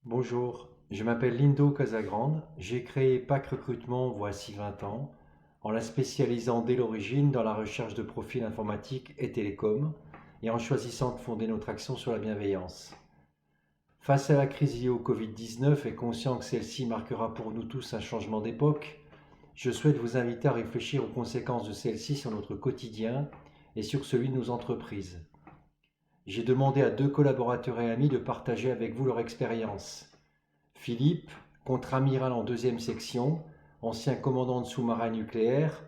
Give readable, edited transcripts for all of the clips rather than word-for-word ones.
Bonjour, je m'appelle Lindo Casagrande. J'ai créé PAC Recrutement voici 20 ans, en la spécialisant dès l'origine dans la recherche de profils informatiques et télécoms, et en choisissant de fonder notre action sur la bienveillance. Face à la crise liée au Covid-19 et conscient que celle-ci marquera pour nous tous un changement d'époque, je souhaite vous inviter à réfléchir aux conséquences de celle-ci sur notre quotidien et sur celui de nos entreprises. J'ai demandé à deux collaborateurs et amis de partager avec vous leur expérience. Philippe, contre-amiral en deuxième section, ancien commandant de sous-marins nucléaires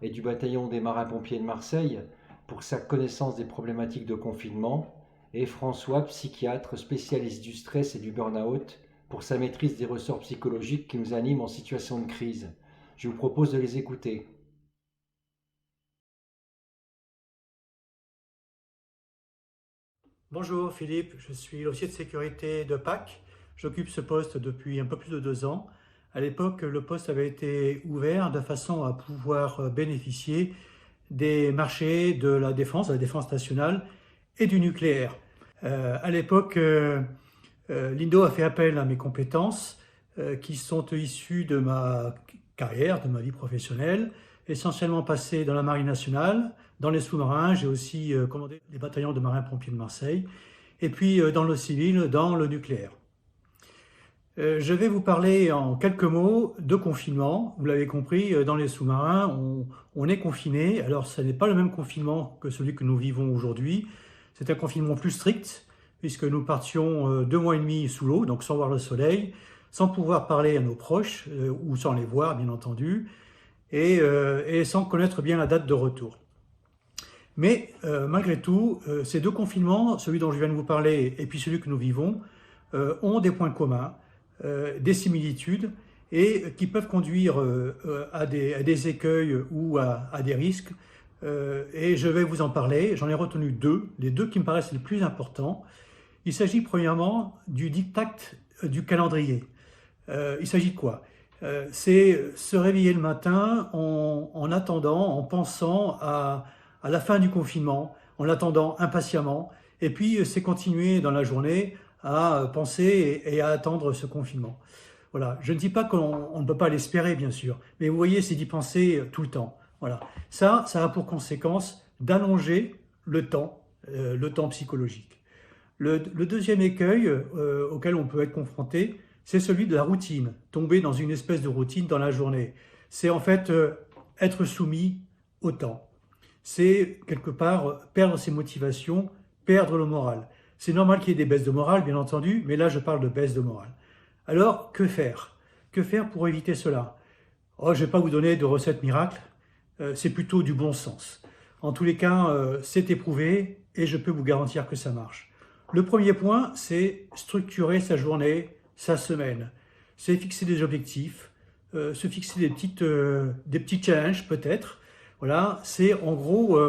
et du bataillon des marins-pompiers de Marseille, pour sa connaissance des problématiques de confinement, et François, psychiatre, spécialiste du stress et du burn-out, pour sa maîtrise des ressorts psychologiques qui nous animent en situation de crise. Je vous propose de les écouter. Bonjour Philippe, je suis l'officier de sécurité de Pâques. J'occupe ce poste depuis un peu plus de 2 ans. À l'époque, le poste avait été ouvert de façon à pouvoir bénéficier des marchés de la défense nationale et du nucléaire. À l'époque, l'INDO a fait appel à mes compétences qui sont issues de ma carrière, de ma vie professionnelle, essentiellement passée dans la Marine nationale, dans les sous-marins. J'ai aussi commandé les bataillons de marins-pompiers de Marseille, et puis dans le civil, dans le nucléaire. Je vais vous parler en quelques mots de confinement. Vous l'avez compris, dans les sous-marins, on est confiné. Alors, ce n'est pas le même confinement que celui que nous vivons aujourd'hui. C'est un confinement plus strict, puisque nous partions 2 mois et demi sous l'eau, donc sans voir le soleil, sans pouvoir parler à nos proches, ou sans les voir, bien entendu, et sans connaître bien la date de retour. Mais malgré tout, ces deux confinements, celui dont je viens de vous parler et puis celui que nous vivons, ont des points communs, des similitudes et qui peuvent conduire à des écueils ou à des risques. Et je vais vous en parler. J'en ai retenu deux, les deux qui me paraissent les plus importants. Il s'agit premièrement du diktat du calendrier. Il s'agit de quoi? C'est se réveiller le matin en attendant, en pensant à la fin du confinement, en l'attendant impatiemment, et puis c'est continuer dans la journée à penser et à attendre ce confinement. Voilà. Je ne dis pas qu'on ne peut pas l'espérer, bien sûr, mais vous voyez, c'est d'y penser tout le temps. Voilà. Ça a pour conséquence d'allonger le temps psychologique. Le deuxième écueil auquel on peut être confronté, c'est celui de la routine, tomber dans une espèce de routine dans la journée. C'est en fait être soumis au temps. C'est quelque part perdre ses motivations, perdre le moral. C'est normal qu'il y ait des baisses de morale, bien entendu, mais là je parle de baisse de morale. Alors, que faire? Que faire pour éviter cela? Oh, je ne vais pas vous donner de recettes miracles, c'est plutôt du bon sens. En tous les cas, c'est éprouvé et je peux vous garantir que ça marche. Le premier point, c'est structurer sa journée, sa semaine. C'est fixer des objectifs, se fixer des petits challenges peut-être. Voilà, c'est en gros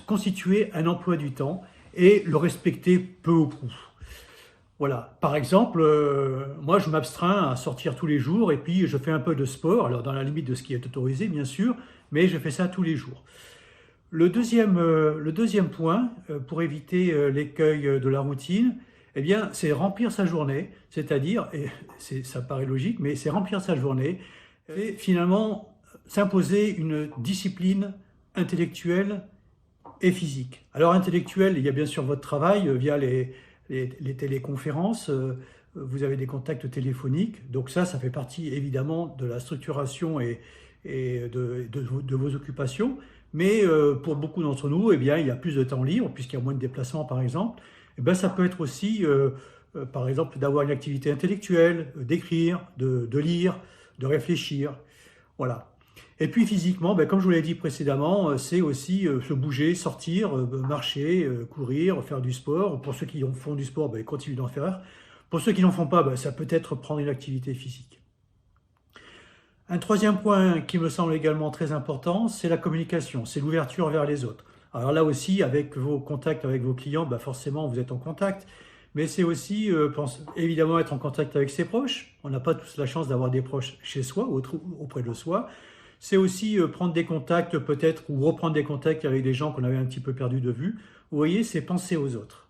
constituer un emploi du temps et le respecter peu ou prou. Voilà, par exemple, moi je m'abstreins à sortir tous les jours et puis je fais un peu de sport, alors dans la limite de ce qui est autorisé bien sûr, mais je fais ça tous les jours. Le deuxième point, pour éviter l'écueil de la routine, eh bien, c'est remplir sa journée, c'est-à-dire, et ça paraît logique, mais c'est remplir sa journée et finalement s'imposer une discipline intellectuelle et physique. Alors intellectuelle, il y a bien sûr votre travail via les téléconférences, vous avez des contacts téléphoniques, donc ça fait partie évidemment de la structuration et de vos occupations. Mais pour beaucoup d'entre nous, eh bien, il y a plus de temps libre, puisqu'il y a moins de déplacements par exemple. Eh bien, ça peut être aussi, par exemple, d'avoir une activité intellectuelle, d'écrire, de lire, de réfléchir. Voilà. Et puis physiquement, ben, comme je vous l'ai dit précédemment, c'est aussi se bouger, sortir, marcher, courir, faire du sport. Pour ceux qui font du sport, ben, continuent d'en faire. Pour ceux qui n'en font pas, ben, ça peut être prendre une activité physique. Un troisième point qui me semble également très important, c'est la communication, c'est l'ouverture vers les autres. Alors là aussi, avec vos contacts avec vos clients, ben forcément vous êtes en contact, mais c'est aussi évidemment être en contact avec ses proches. On n'a pas tous la chance d'avoir des proches chez soi ou auprès de soi. C'est aussi prendre des contacts peut-être ou reprendre des contacts avec des gens qu'on avait un petit peu perdus de vue. Vous voyez, c'est penser aux autres.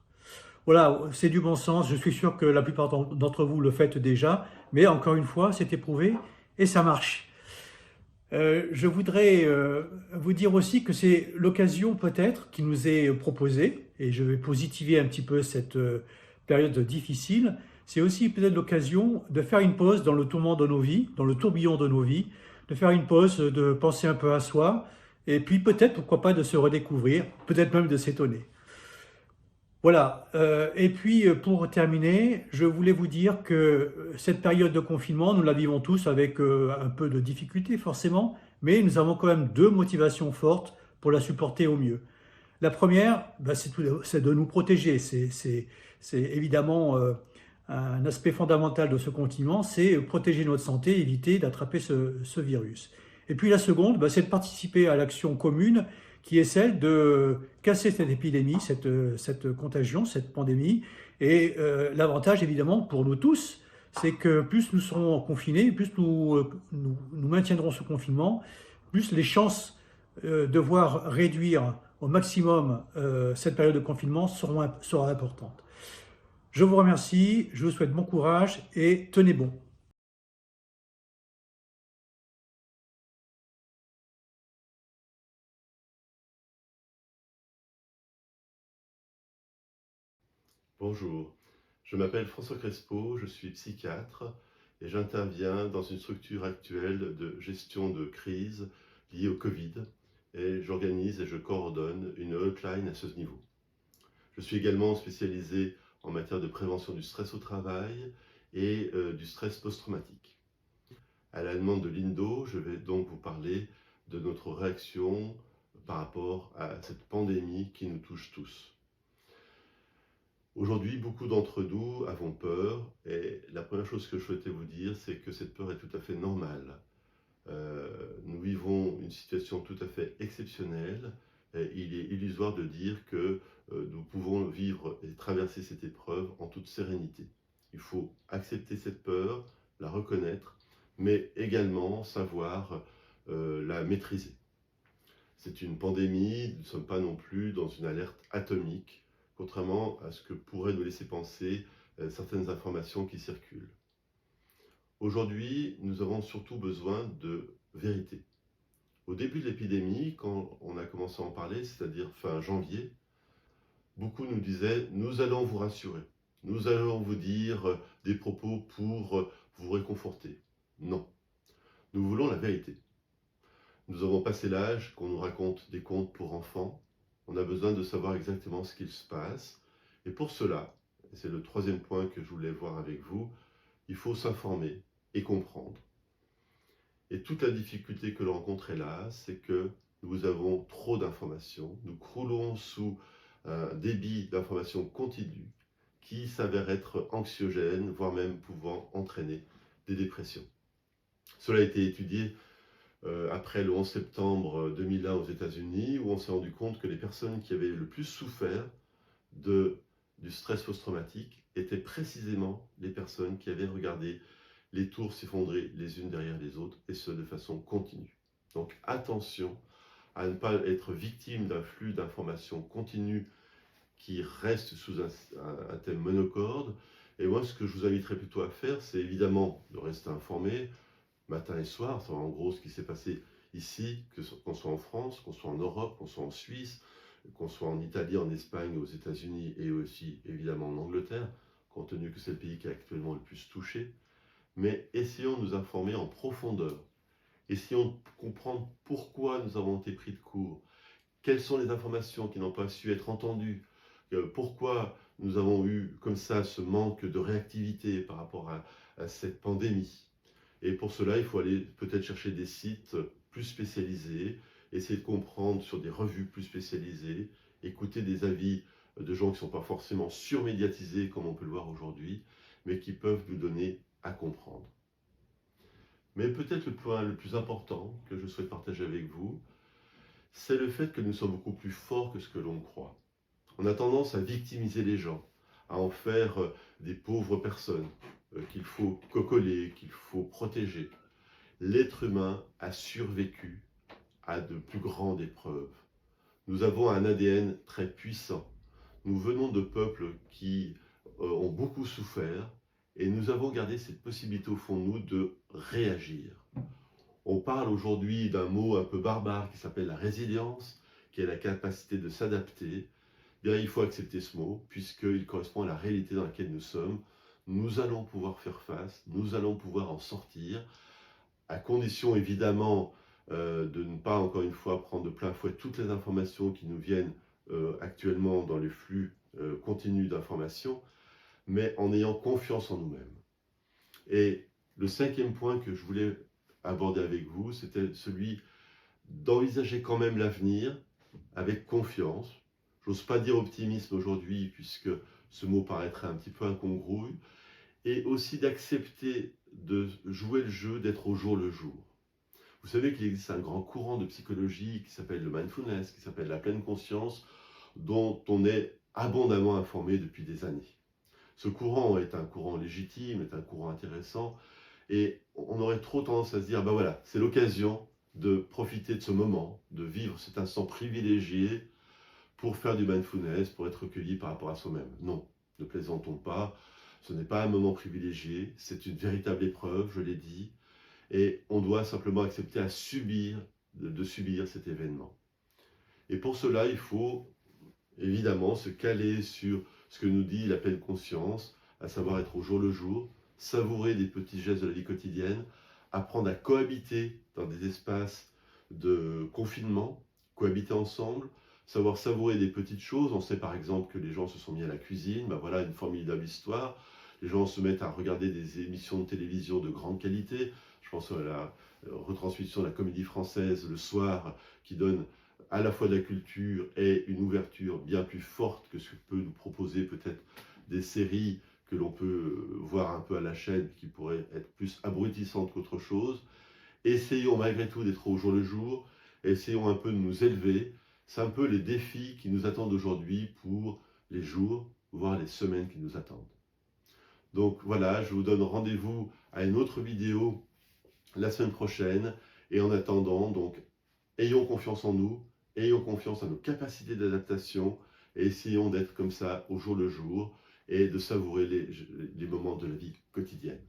Voilà, c'est du bon sens. Je suis sûr que la plupart d'entre vous le faites déjà, mais encore une fois, c'est éprouvé et ça marche. Je voudrais vous dire aussi que c'est l'occasion peut-être qui nous est proposée, et je vais positiver un petit peu cette période difficile. C'est aussi peut-être l'occasion de faire une pause dans le tourment de nos vies, dans le tourbillon de nos vies, de faire une pause, de penser un peu à soi, et puis peut-être, pourquoi pas, de se redécouvrir, peut-être même de s'étonner. Voilà. Et puis pour terminer, je voulais vous dire que cette période de confinement, nous la vivons tous avec un peu de difficulté forcément, mais nous avons quand même deux motivations fortes pour la supporter au mieux. La première, bah, c'est de nous protéger. C'est évidemment un aspect fondamental de ce continent, c'est protéger notre santé, éviter d'attraper ce virus. Et puis la seconde, bah, c'est de participer à l'action commune qui est celle de casser cette épidémie, cette contagion, cette pandémie. Et l'avantage, évidemment, pour nous tous, c'est que plus nous serons confinés, plus nous maintiendrons ce confinement, plus les chances de voir réduire au maximum cette période de confinement sera importante. Je vous remercie, je vous souhaite bon courage et tenez bon. Bonjour, je m'appelle François Crespo, je suis psychiatre et j'interviens dans une structure actuelle de gestion de crise liée au Covid et j'organise et je coordonne une hotline à ce niveau. Je suis également spécialisé en matière de prévention du stress au travail et du stress post-traumatique. À la demande de l'INDO, je vais donc vous parler de notre réaction par rapport à cette pandémie qui nous touche tous. Aujourd'hui, beaucoup d'entre nous avons peur et la première chose que je souhaitais vous dire, c'est que cette peur est tout à fait normale. Nous vivons une situation tout à fait exceptionnelle et il est illusoire de dire que nous pouvons vivre et traverser cette épreuve en toute sérénité. Il faut accepter cette peur, la reconnaître, mais également savoir la maîtriser. C'est une pandémie, nous ne sommes pas non plus dans une alerte atomique, contrairement à ce que pourraient nous laisser penser certaines informations qui circulent. Aujourd'hui, nous avons surtout besoin de vérité. Au début de l'épidémie, quand on a commencé à en parler, c'est-à-dire fin janvier, beaucoup nous disaient « nous allons vous rassurer, nous allons vous dire des propos pour vous réconforter ». Non, nous voulons la vérité. Nous avons passé l'âge qu'on nous raconte des contes pour enfants. On a besoin de savoir exactement ce qu'il se passe. Et pour cela, et c'est le troisième point que je voulais voir avec vous, il faut s'informer et comprendre. Et toute la difficulté que l'on rencontre est là, c'est que nous avons trop d'informations. Nous croulons sous un débit d'informations continu qui s'avère être anxiogène, voire même pouvant entraîner des dépressions. Cela a été étudié après le 11 septembre 2001 aux États-Unis, où on s'est rendu compte que les personnes qui avaient le plus souffert du stress post-traumatique étaient précisément les personnes qui avaient regardé les tours s'effondrer les unes derrière les autres, et ce de façon continue. Donc attention à ne pas être victime d'un flux d'informations continu qui reste sous un thème monocorde. Et moi, ce que je vous inviterais plutôt à faire, c'est évidemment de rester informé, matin et soir, c'est en gros ce qui s'est passé ici, qu'on soit en France, qu'on soit en Europe, qu'on soit en Suisse, qu'on soit en Italie, en Espagne, aux États-Unis et aussi évidemment en Angleterre, compte tenu que c'est le pays qui est actuellement le plus touché. Mais essayons de nous informer en profondeur. Essayons de comprendre pourquoi nous avons été pris de court. Quelles sont les informations qui n'ont pas su être entendues? Pourquoi nous avons eu comme ça ce manque de réactivité par rapport à cette pandémie? Et pour cela, il faut aller peut-être chercher des sites plus spécialisés, essayer de comprendre sur des revues plus spécialisées, écouter des avis de gens qui ne sont pas forcément surmédiatisés comme on peut le voir aujourd'hui, mais qui peuvent nous donner à comprendre. Mais peut-être le point le plus important que je souhaite partager avec vous, c'est le fait que nous sommes beaucoup plus forts que ce que l'on croit. On a tendance à victimiser les gens, à en faire des pauvres personnes qu'il faut cocoler, qu'il faut protéger. L'être humain a survécu à de plus grandes épreuves. Nous avons un ADN très puissant. nous venons de peuples qui ont beaucoup souffert et nous avons gardé cette possibilité au fond de nous de réagir. On parle aujourd'hui d'un mot un peu barbare qui s'appelle la résilience, qui est la capacité de s'adapter. Bien, il faut accepter ce mot puisqu'il correspond à la réalité dans laquelle nous sommes. Nous allons pouvoir faire face, nous allons pouvoir en sortir, à condition évidemment de ne pas, encore une fois, prendre de plein fouet toutes les informations qui nous viennent actuellement dans les flux continus d'informations, mais en ayant confiance en nous-mêmes. Et le cinquième point que je voulais aborder avec vous, c'était celui d'envisager quand même l'avenir avec confiance. J'ose pas dire optimisme aujourd'hui, puisque ce mot paraîtrait un petit peu incongru, et aussi d'accepter de jouer le jeu, d'être au jour le jour. Vous savez qu'il existe un grand courant de psychologie qui s'appelle le mindfulness, qui s'appelle la pleine conscience, dont on est abondamment informé depuis des années. Ce courant est un courant légitime, est un courant intéressant, et on aurait trop tendance à se dire, ben voilà, c'est l'occasion de profiter de ce moment, de vivre cet instant privilégié pour faire du mindfulness, pour être recueilli par rapport à soi-même. Non, ne plaisantons pas, ce n'est pas un moment privilégié, c'est une véritable épreuve, je l'ai dit, et on doit simplement accepter de subir cet événement. Et pour cela, il faut évidemment se caler sur ce que nous dit la pleine conscience, à savoir être au jour le jour, savourer des petits gestes de la vie quotidienne, apprendre à cohabiter dans des espaces de confinement, cohabiter ensemble, savoir savourer des petites choses. On sait par exemple que les gens se sont mis à la cuisine, ben voilà une formidable histoire. Les gens se mettent à regarder des émissions de télévision de grande qualité. Je pense à la retransmission de la Comédie Française le soir, qui donne à la fois de la culture et une ouverture bien plus forte que ce que peut nous proposer peut-être des séries que l'on peut voir un peu à la chaîne, qui pourraient être plus abrutissantes qu'autre chose. Essayons malgré tout d'être au jour le jour, essayons un peu de nous élever. C'est un peu les défis qui nous attendent aujourd'hui pour les jours, voire les semaines qui nous attendent. Donc voilà, je vous donne rendez-vous à une autre vidéo la semaine prochaine. Et en attendant, donc, ayons confiance en nous, ayons confiance en nos capacités d'adaptation et essayons d'être comme ça au jour le jour et de savourer les moments de la vie quotidienne.